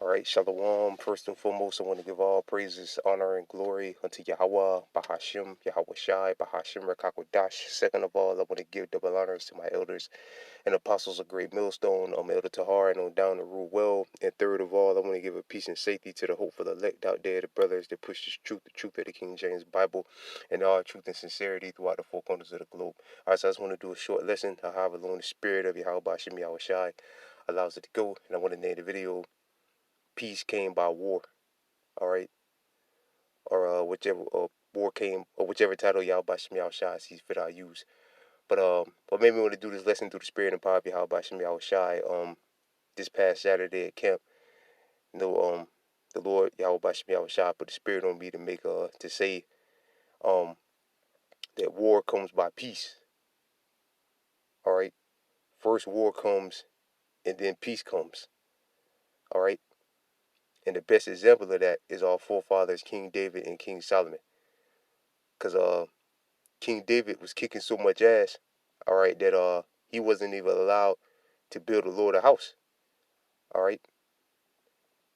All right, Shalom. First and foremost, I want to give all praises, honor, and glory unto Yahweh, Bahashim, Yahweh Shai, Bahashim Rekakwadash. Second of all, I want to give double honors to my elders and apostles of Great Millstone, Elder Tahar, and on down to Rule Well. And third of all, I want to give a peace and safety to the hopeful elect out there, the brothers that push this truth, the truth of the King James Bible, and all truth and sincerity throughout the four corners of the globe. All right, so I just want to do a short lesson on how alone the spirit of Yahweh Bahashim, Yahweh Shai allows it to go. And I want to name the video Peace Came by War. All right, or whichever war came, or whichever title y'all Bashim Yahweh Shai sees fit I use. But made me want to do this lesson through the spirit and power of Yahweh Bashim Yahweh Shai. This past Saturday at camp, the Lord Yahweh Bashim Yahweh Shai put the spirit on me to make to say that war comes by peace. All right, first war comes, and then peace comes. All right, and the best example of that is our forefathers King David and King Solomon, because King David was kicking so much ass, all right, that he wasn't even allowed to build the Lord a house. All right.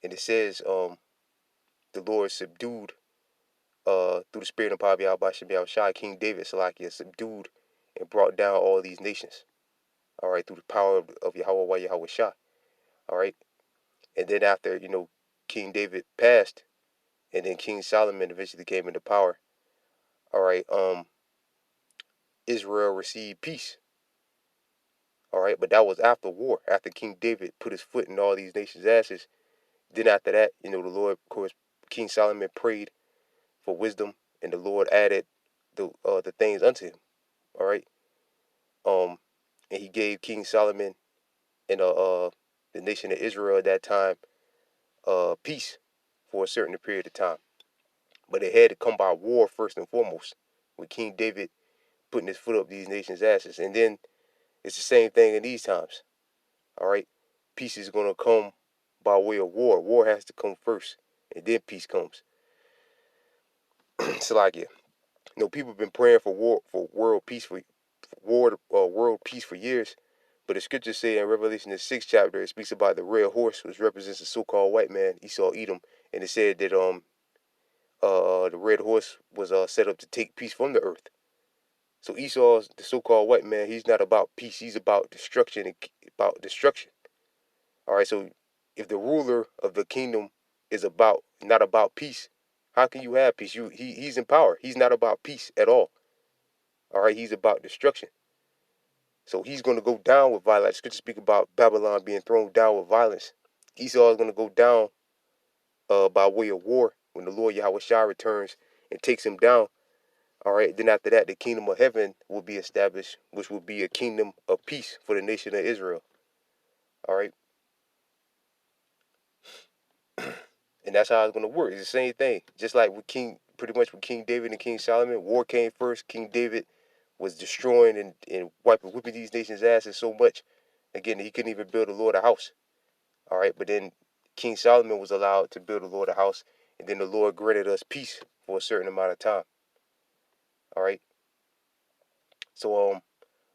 And it says the Lord subdued through the spirit and power of Yahweh Shem Shai, King David Salakia subdued and brought down all these nations. All right, through the power of Yahweh Yahweh Shai. All right. And then after, King David passed, and then King Solomon eventually came into power. All right, Israel received peace. All right, but that was after war, after King David put his foot in all these nations' asses. Then after that, the Lord, of course, King Solomon prayed for wisdom, and the Lord added the things unto him. All right, and he gave King Solomon and the nation of Israel at that time peace for a certain period of time. But it had to come by war first and foremost, with King David putting his foot up these nations' asses. And then it's the same thing in these times. All right, peace is gonna come by way of war. War has to come first, and then peace comes. Salakia. People have been praying for war, for world peace world peace for years. But the scriptures say in Revelation the 6th chapter, it speaks about the red horse, which represents the so-called white man, Esau Edom, and it said that the red horse was set up to take peace from the earth. So Esau's the so-called white man. He's not about peace. He's about destruction about destruction. All right. So if the ruler of the kingdom is not about peace, how can you have peace? He's in power. He's not about peace at all. All right. He's about destruction. So he's going to go down with violence. Scripture speak about Babylon being thrown down with violence. Esau is going to go down by way of war when the Lord Yahweh Shai returns and takes him down. All right. Then after that, the kingdom of heaven will be established, which will be a kingdom of peace for the nation of Israel. All right. And that's how it's going to work. It's the same thing. Just like pretty much with King David and King Solomon, war came first. King David was destroying and whipping these nations' asses so much. Again, he couldn't even build the Lord a house. All right, but then King Solomon was allowed to build the Lord a house, and then the Lord granted us peace for a certain amount of time. All right. So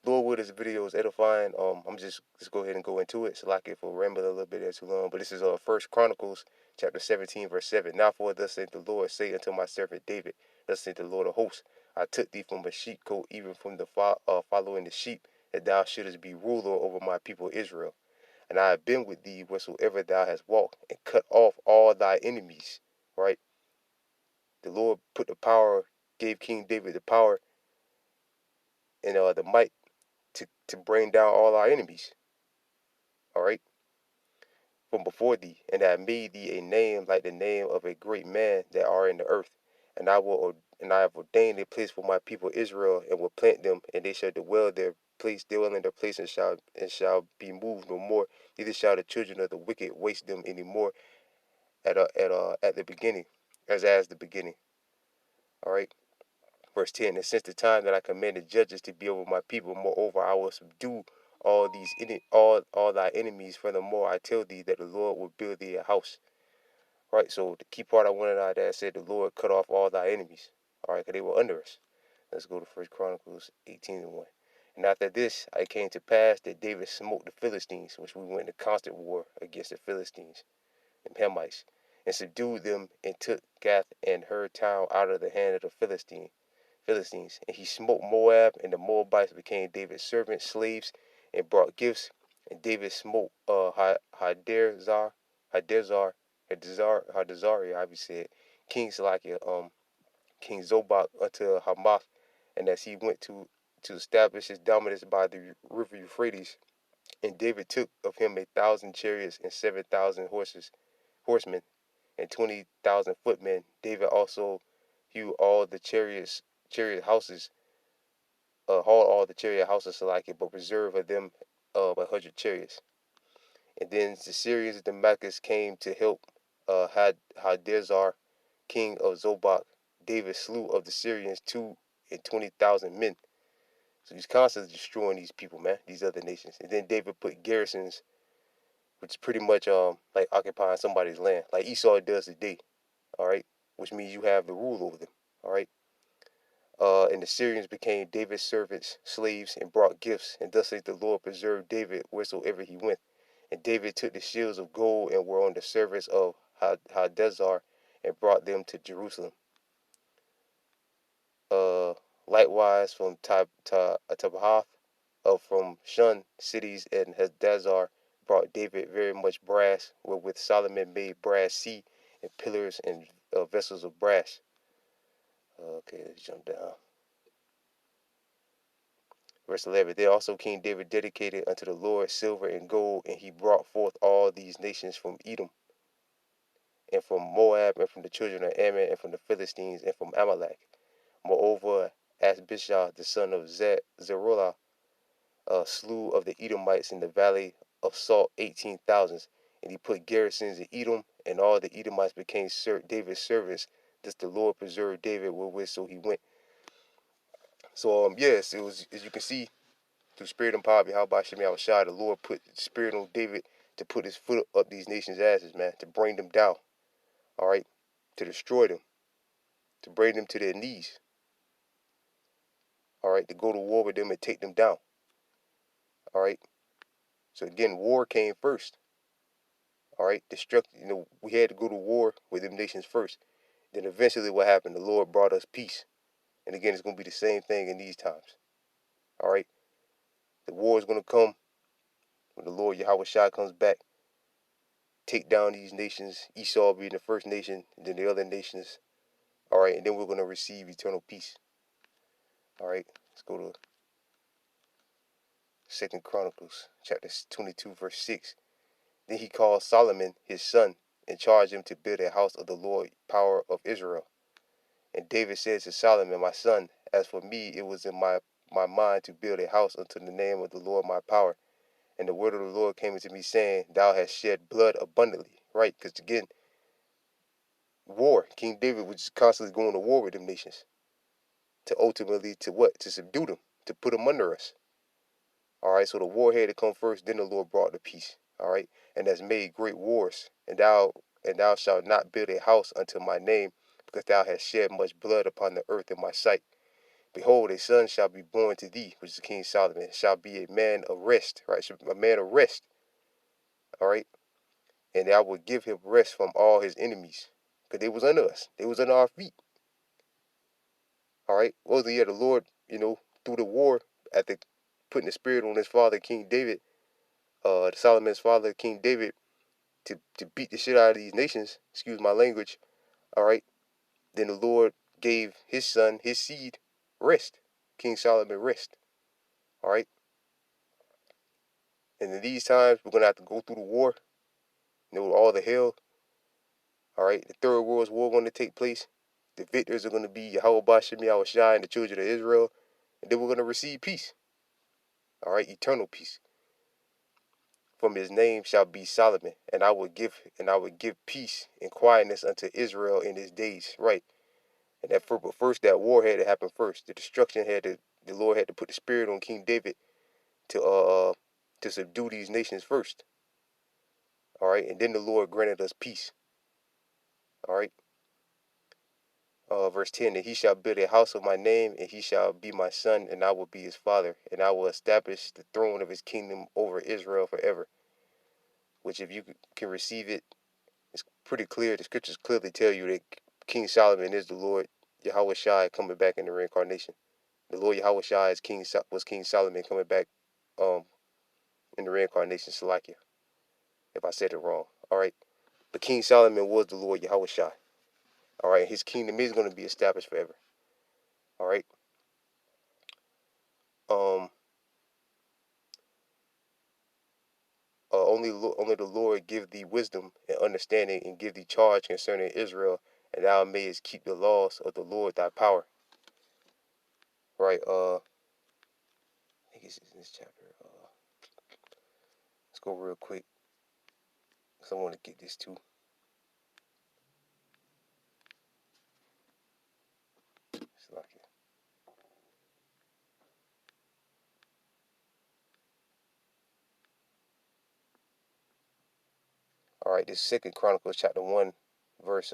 Lord Wood, this video is edifying. I'm just go ahead and go into it. So like if we'll ramble a little bit there too long, but this is First Chronicles chapter 17 verse 7. Now for thus saith the Lord, say unto my servant David, thus saith the Lord of hosts, I took thee from a sheepcote, even from the following the sheep, that thou shouldest be ruler over my people Israel. And I have been with thee wheresoever thou hast walked, and cut off all thy enemies. Right? The Lord put the power, gave King David the power and the might to bring down all our enemies. All right? From before thee, and I have made thee a name like the name of a great man that are in the earth. And I have ordained a place for my people Israel, and will plant them, and they shall dwell in their place, and shall be moved no more. Neither shall the children of the wicked waste them any more at the beginning, as the beginning. All right. Verse 10. And since the time that I commanded judges to be over my people, moreover I will subdue all thy enemies. Furthermore, I tell thee that the Lord will build thee a house. All right. So the key part I wanted out there said the Lord cut off all thy enemies. All right, because they were under us. Let's go to First Chronicles 18:1. And after this, it came to pass that David smote the Philistines, which we went into constant war against the Philistines. and Hamites, and subdued them, and took Gath and her town out of the hand of the Philistines. And he smote Moab, and the Moabites became David's servants, slaves, and brought gifts. And David smote Hadazari, how you said, King Salakia, King Zobach unto Hamath, and as he went to establish his dominance by the river Euphrates. And David took of him 1,000 chariots and 7,000 horsemen, and 20,000 footmen. David also hewed all the chariot houses, hauled all the chariot houses like it, but preserved of them 100 chariots. And then the Syrians of Damascus came to help Hadaezer, king of Zobach. David slew of the Syrians 220,000 men. So he's constantly destroying these people, man, these other nations. And then David put garrisons, which is pretty much like occupying somebody's land, like Esau does today. All right, which means you have the rule over them. All right. And the Syrians became David's servants, slaves, and brought gifts. And thus the Lord preserved David wheresoever he went. And David took the shields of gold and were on the service of Hadaezer, and brought them to Jerusalem. Likewise from Tabhath, from Shun cities and Hadaezer, brought David very much brass, wherewith Solomon made brass sea and pillars and vessels of brass. Okay, let's jump down. Verse 11. Then also King David dedicated unto the Lord silver and gold, and he brought forth all these nations from Edom, and from Moab, and from the children of Ammon, and from the Philistines, and from Amalek. Moreover, Ashbishah, the son of Zeruiah, slew of the Edomites in the valley of Salt 18,000, and he put garrisons in Edom, and all the Edomites became David's servants. Thus the Lord preserved David wherewith so he went. So yes, it was, as you can see, through spirit and power, how by Shemi Awashai, the Lord put the spirit on David to put his foot up these nations' asses, man, to bring them down, all right, to destroy them, to bring them to their knees, all right, to go to war with them and take them down, all right. So again, war came first, all right. We had to go to war with them nations first. Then eventually, what happened? The Lord brought us peace, and again, it's going to be the same thing in these times, all right. The war is going to come when the Lord Yahweh Shai comes back, take down these nations, Esau being the first nation, and then the other nations. All right, and then we're going to receive eternal peace. All right, let's go to 2 Chronicles, chapter 22, verse 6. Then he called Solomon, his son, and charged him to build a house of the Lord, power of Israel. And David said to Solomon, my son, as for me, it was in my mind to build a house unto the name of the Lord my power. And the word of the Lord came unto me, saying, thou hast shed blood abundantly. Right, because again, war. King David was just constantly going to war with them nations, to ultimately, to what? To subdue them, to put them under us. All right, so the war had to come first, then the Lord brought the peace. All right, and has made great wars, and thou shalt not build a house unto my name, because thou hast shed much blood upon the earth in my sight. Behold, a son shall be born to thee, which is King Solomon, shall be a man of rest, right? A man of rest. All right, and I will give him rest from all his enemies, because they was under us, they was under our feet. All right, well, yeah, the Lord, through the war, after putting the spirit on his father, King David, Solomon's father, King David, to beat the shit out of these nations, excuse my language, all right, then the Lord gave his son, his seed, rest. King Solomon rest, all right? And in these times, we're going to have to go through the war, all the hell, all right? The Third World War going to take place. The victors are going to be Yahweh Shemi Awashai and the children of Israel, and then we're going to receive peace, all right? Eternal peace. From his name shall be Solomon, and I will give peace and quietness unto Israel in his days. Right. And but first that war had to happen first. The Lord had to put the spirit on King David to subdue these nations first. All right, and then the Lord granted us peace. All right. Verse 10, and he shall build a house of my name, and he shall be my son, and I will be his father, and I will establish the throne of his kingdom over Israel forever. Which, if you can receive it, It's pretty clear. The scriptures clearly tell you that King Solomon is the Lord Yahweh Shai coming back in the reincarnation. The Lord Yahweh Shai is was King Solomon coming back in the reincarnation, Salakia, if I said it wrong. All right. But King Solomon was the Lord Yahweh Shai. All right. His kingdom is going to be established forever. All right. Only the Lord give thee wisdom and understanding, and give thee charge concerning Israel, and thou mayest keep the laws of the Lord thy power. Right. I think it's in this chapter. Let's go real quick, because I want to get this too. All right, this Second Chronicles chapter 1, verse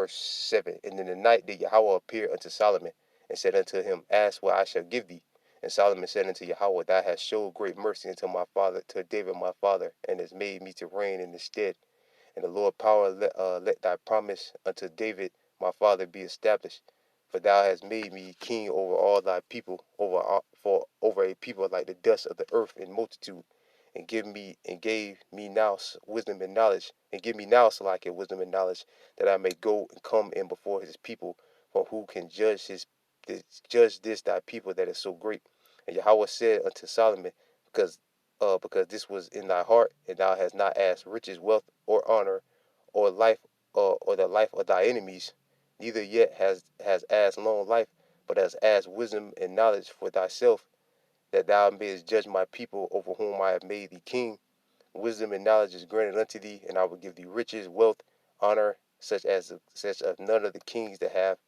7. And in the night did Yahweh appear unto Solomon, and said unto him, Ask what I shall give thee. And Solomon said unto Yahweh, Thou hast showed great mercy unto my father, to David my father, and hast made me to reign in his stead. And the Lord power let thy promise unto David my father be established. For thou hast made me king over all thy people, over a people like the dust of the earth in multitude. And gave me now wisdom and knowledge, and give me now Salakia wisdom and knowledge, that I may go and come in before his people, for who can judge this thy people that is so great. And Yahweh said unto Solomon, because this was in thy heart, and thou hast not asked riches, wealth, or honor, or life, or the life of thy enemies, neither yet has asked long life, but has asked wisdom and knowledge for thyself, that thou mayest judge my people over whom I have made thee king. Wisdom and knowledge is granted unto thee, and I will give thee riches, wealth, honor, such as none of the kings that have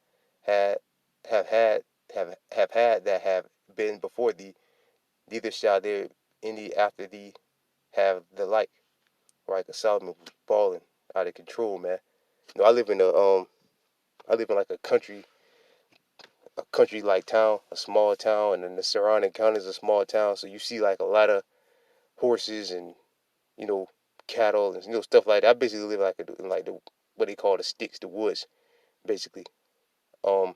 had that have been before thee, neither shall there any after thee have the like. Right? Because Solomon was balling out of control, man. You know, I live in like a country like town, a small town, and then the surrounding county is a small town. So you see like a lot of horses and, you know, cattle and, you know, stuff like that. I basically live in like the what they call the sticks, the woods, basically. And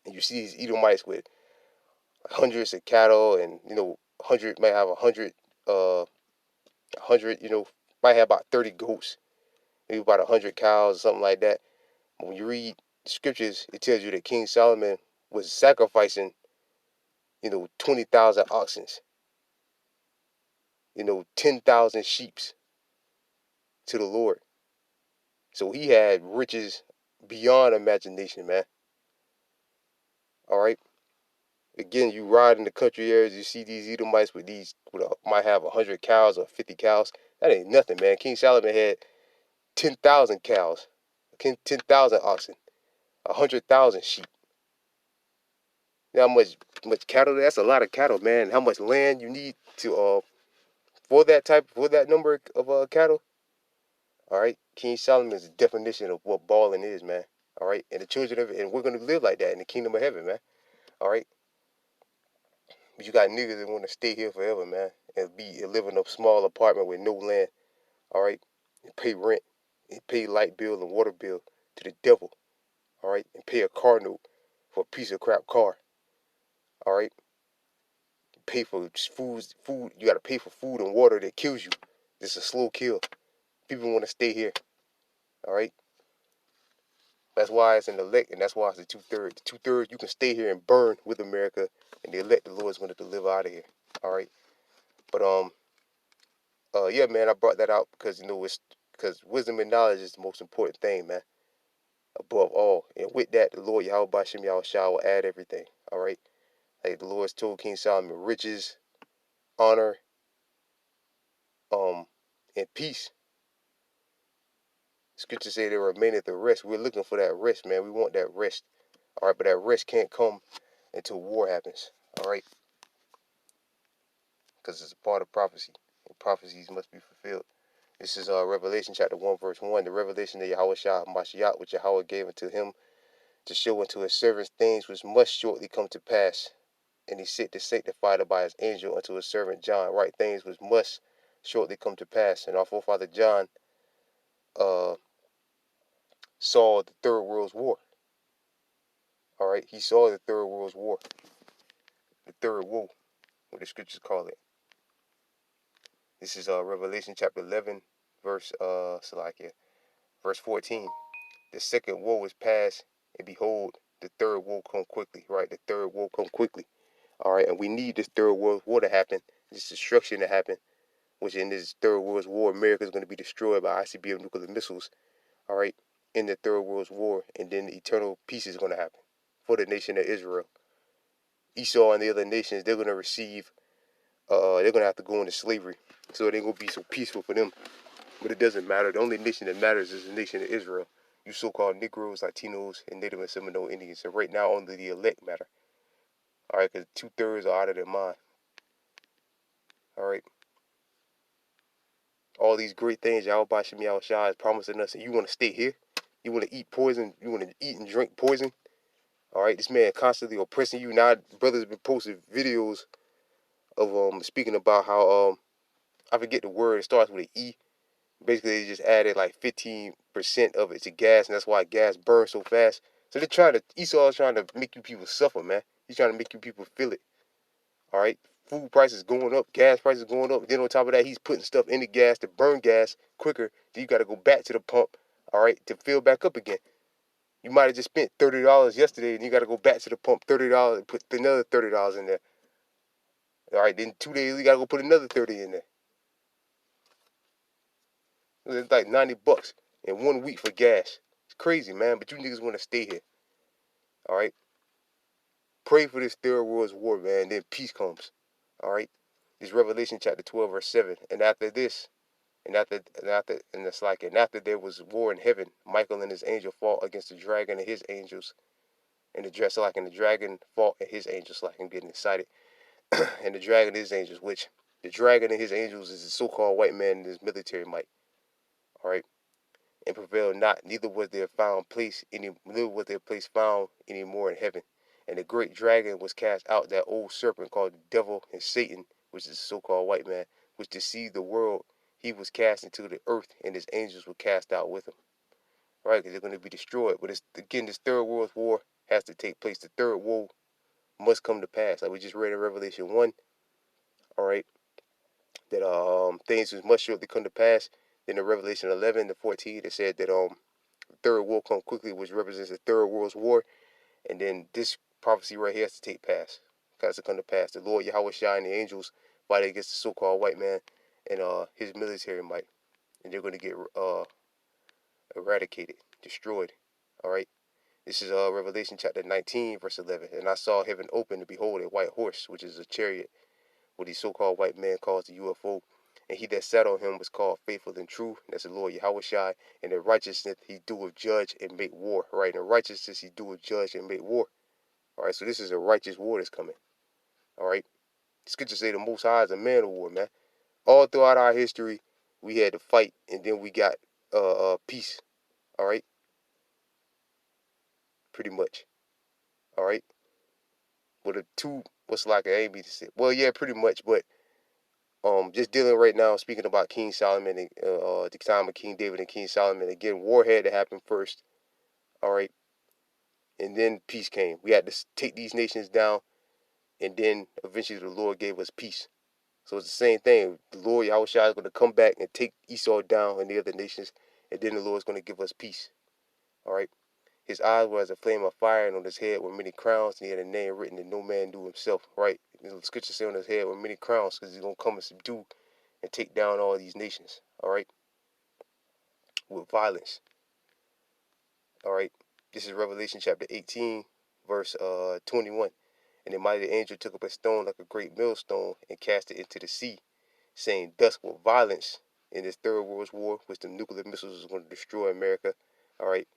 you see these Edomites with hundreds of cattle, and, you know, 100 might have 100, you know, might have about 30 goats, maybe about 100 cows or something like that. But when you read the scriptures, it tells you that King Solomon was sacrificing, you know, 20,000 oxen, you know, 10,000 sheep to the Lord. So he had riches beyond imagination, man. All right. Again, you ride in the country areas, you see these Edomites might have 100 cows or 50 cows. That ain't nothing, man. King Solomon had 10,000 cows, 10,000 oxen, 100,000 sheep. You know how much cattle? That's a lot of cattle, man. How much land you need to for that number of cattle? All right, King Solomon is the definition of what balling is, man. All right, and we're gonna live like that in the kingdom of heaven, man. All right, but you got niggas that want to stay here forever, man, and live in a small apartment with no land. All right, and pay rent, and pay light bill and water bill to the devil. All right, and pay a car note for a piece of crap car. All right, pay for food. You gotta pay for food and water that kills you. It's a slow kill. People want to stay here. All right. That's why it's an elect, and that's why it's the 2/3. The 2/3, you can stay here and burn with America, and the elect, the Lord's going to deliver out of here. All right. But yeah, man, I brought that out because, you know, it's because wisdom and knowledge is the most important thing, man. Above all, and with that, the Lord Yahweh Bashem Yahweh Shah will add everything. All right. Like the Lord's told King Solomon, riches, honor, um, and peace. Scripture say there remaineth the rest. We're looking for that rest, man. We want that rest. All right, but that rest can't come until war happens. All right, because it's a part of prophecy, and prophecies must be fulfilled. This is Revelation chapter 1, verse 1. The revelation of Yahweh Shah Mashiach, which Yahweh gave unto him to show unto his servants things which must shortly come to pass. And he sent to sanctify by his angel unto his servant John, right things which must shortly come to pass. And our forefather John uh, saw the Third World War. All right, he saw the Third World War, the Third Woe, what the scriptures call it. This is Revelation chapter 11, verse 14. The second woe is past, and behold, the third woe come quickly. Right, the third woe come quickly. All right, and we need this Third World War to happen, this destruction to happen, which in this Third World War, America is going to be destroyed by ICBM nuclear missiles. All right, in the Third World War, and then the eternal peace is going to happen for the nation of Israel. Esau and the other nations, they're going to receive, they're going to have to go into slavery. So it ain't going to be so peaceful for them. But it doesn't matter. The only nation that matters is the nation of Israel. You so-called Negroes, Latinos, and Native and Seminole Indians. So right now, only the elect matter. All right, because 2/3 are out of their mind. All right. All these great things Yahweh Bashim Yahushua is promising us, and you want to stay here? You want to eat poison? You want to eat and drink poison? All right, this man constantly oppressing you. Now, brothers have been posting videos of speaking about how I forget the word. It starts with an E. Basically, they just added like 15% of it to gas, and that's why gas burns so fast. So they're trying to, Esau is trying to make you people suffer, man. He's trying to make you people feel it. All right, food prices going up, gas prices going up. Then on top of that, he's putting stuff in the gas to burn gas quicker. Then you got to go back to the pump, all right, to fill back up again. You might have just spent $30 yesterday, and you got to go back to the pump, $30, and put another $30 in there. All right, then 2 days you got to go put another 30 in there. It's like $90 in 1 week for gas. It's crazy, man. But you niggas want to stay here. All right. Pray for this Third World War, man. Then peace comes. All right. This Revelation chapter 12, verse 7. And after this, and after there was war in heaven, Michael and his angel fought against the dragon and his angels. And the dragon fought and his angels. Like I'm getting excited. And the dragon and his angels, which the dragon and his angels is the so-called white man and his military might. All right. And prevailed not, neither was their place found any more in heaven. And the great dragon was cast out, that old serpent called the devil and Satan, which is the so-called white man, which deceived the world. He was cast into the earth, and his angels were cast out with him. Right, because they're going to be destroyed. But again, this Third World War has to take place. The third woe must come to pass. Like we just read in Revelation 1, all right, that things must shortly come to pass. Then in Revelation 11 to 14, it said that third war come quickly, which represents the Third World War. And then this prophecy right here has to take pass. Has to come to pass. The Lord Yahweh Shai and the angels fight against the so-called white man and his military might. And they're going to get eradicated, destroyed. All right. This is Revelation chapter 19, verse 11. And I saw heaven open, and behold, a white horse, which is a chariot, what the so-called white man calls the UFO. And he that sat on him was called Faithful and True. That's the Lord Yahweh Shai. And in righteousness he doeth judge and make war. Right? In righteousness he doeth judge and make war. All right? So this is a righteous war that's coming. All right? The scriptures say the Most High is a man of war, man. All throughout our history, we had to fight, and then we got peace. All right? Pretty much. All right? With a two, what's like an A, to say? Well, yeah, pretty much, but just dealing right now, speaking about King Solomon and the time of King David and King Solomon. Again, war had to happen first, all right, and then peace came. We had to take these nations down, and then eventually the Lord gave us peace. So it's the same thing. The Lord Yahweh Shai is going to come back and take Esau down and the other nations, and then the Lord is going to give us peace, all right. His eyes were as a flame of fire, and on his head were many crowns, and he had a name written that no man knew himself, right? The scripture say on his head were many crowns, because he's going to come and subdue and take down all these nations, all right, with violence, all right. This is Revelation chapter 18, verse 21. And the mighty angel took up a stone like a great millstone and cast it into the sea, saying, thus with violence in this Third World War, which the nuclear missiles is going to destroy America, all right,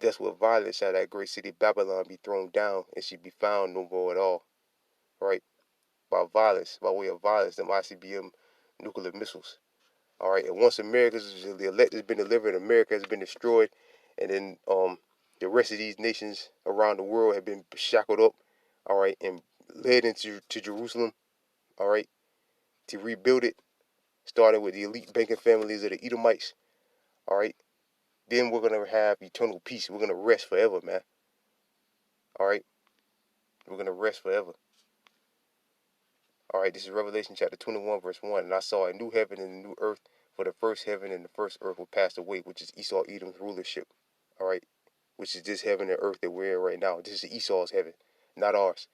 thus with violence shall that great city Babylon be thrown down, and she be found no more at all, right? By violence, by way of violence, them ICBM nuclear missiles. All right, and once the elect has been delivered, America has been destroyed, and then the rest of these nations around the world have been shackled up, all right, and led into Jerusalem, all right, to rebuild it. starting with the elite banking families of the Edomites. All right. Then we're gonna have eternal peace. We're gonna rest forever, man. All right. We're gonna rest forever. All right. This is Revelation chapter 21, verse 1. And I saw a new heaven and a new earth, for the first heaven and the first earth were passed away, which is Esau Edom's rulership. All right. Which is this heaven and earth that we're in right now. This is Esau's heaven, not ours.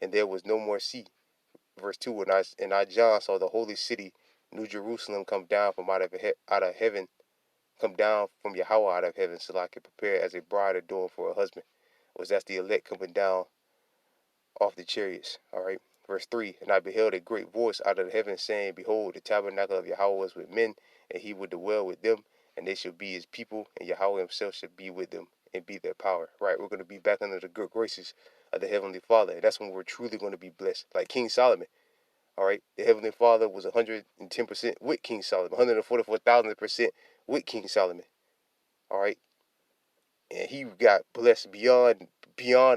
And there was no more sea. Verse 2. And I John saw the holy city, New Jerusalem, come down from out of heaven, come down from Yahweh out of heaven, so I can prepare as a bride adorned for a husband. Was that's the elect coming down off the chariots. All right. Verse 3. And I beheld a great voice out of the heaven saying, Behold, the tabernacle of Yahweh was with men, and he would dwell with them, and they shall be his people, and Yahweh himself shall be with them and be their power. Right. We're going to be back under the good graces of the Heavenly Father. And that's when we're truly going to be blessed. Like King Solomon. All right. The Heavenly Father was 110% with King Solomon, 144,000% with King Solomon. All right. And he got blessed beyond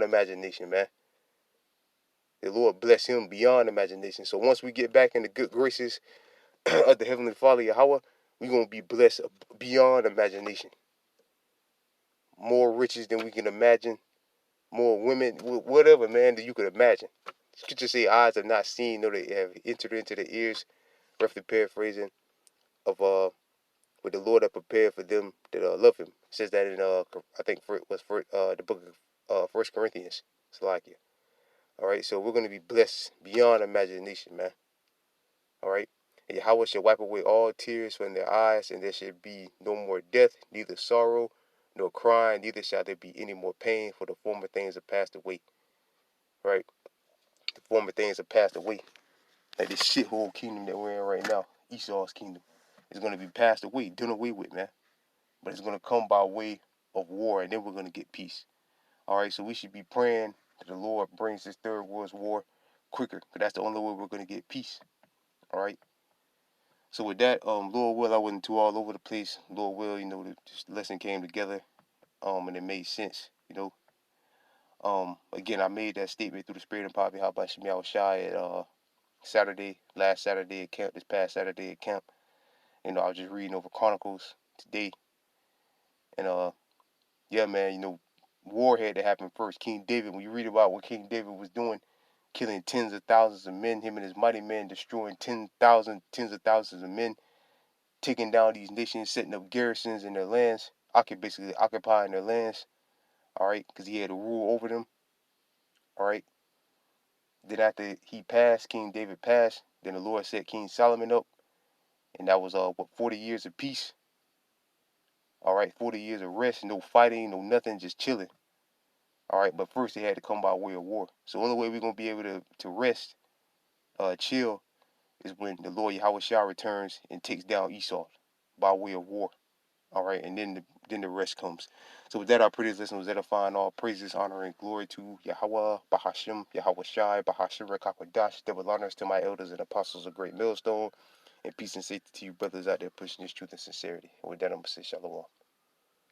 imagination, man. The Lord bless him beyond imagination. So once we get back in the good graces of the Heavenly Father, Yahweh, we're going to be blessed beyond imagination. More riches than we can imagine. More women, whatever, man, that you could imagine. Scripture say eyes have not seen, nor they have entered into the ears, roughly paraphrasing, of what the Lord had prepared for them that love him. It says that in, I think, the book of 1 Corinthians. Salakia. All right, so we're going to be blessed beyond imagination, man. All right. And Yahweh shall wipe away all tears from their eyes, and there shall be no more death, neither sorrow, nor crying, neither shall there be any more pain, for the former things have passed away. Right? The former things have passed away. Like this shithole kingdom that we're in right now, Esau's kingdom, is going to be passed away, done away with, man. But it's going to come by way of war, and then we're going to get peace. All right, so we should be praying that the Lord brings this third world war quicker, because that's the only way we're going to get peace. All right. So with that, Lord will, I wasn't too all over the place. Lord will, this lesson came together, and it made sense, Again, I made that statement through the Spirit and power of Yahweh Shemi Shai at last Saturday at camp, this past Saturday at camp. I was just reading over Chronicles today, and yeah, man, war had to happen first. King David, when you read about what King David was doing, killing tens of thousands of men, him and his mighty men destroying tens of thousands of men, taking down these nations, setting up garrisons in their lands, basically occupying their lands, all right, because he had to rule over them, all right. Then after King David passed, then the Lord set King Solomon up, and that was 40 years of peace, all right, 40 years of rest, no fighting, no nothing, just chilling, all right. But first they had to come by way of war. So the only way we're gonna be able to rest, chill, is when the Lord Yahweh Shah returns and takes down Esau by way of war. All right, and then the rest comes. So with that, our prettiest listeners, that I find all praises, honor, and glory to Yahweh, Bahashim, Yahweh Shai, Bahashim Rekakwadash, double honors to my elders and apostles of Great Millstone, and peace and safety to you brothers out there pushing this truth and sincerity. And with that, I'm going to say shalom.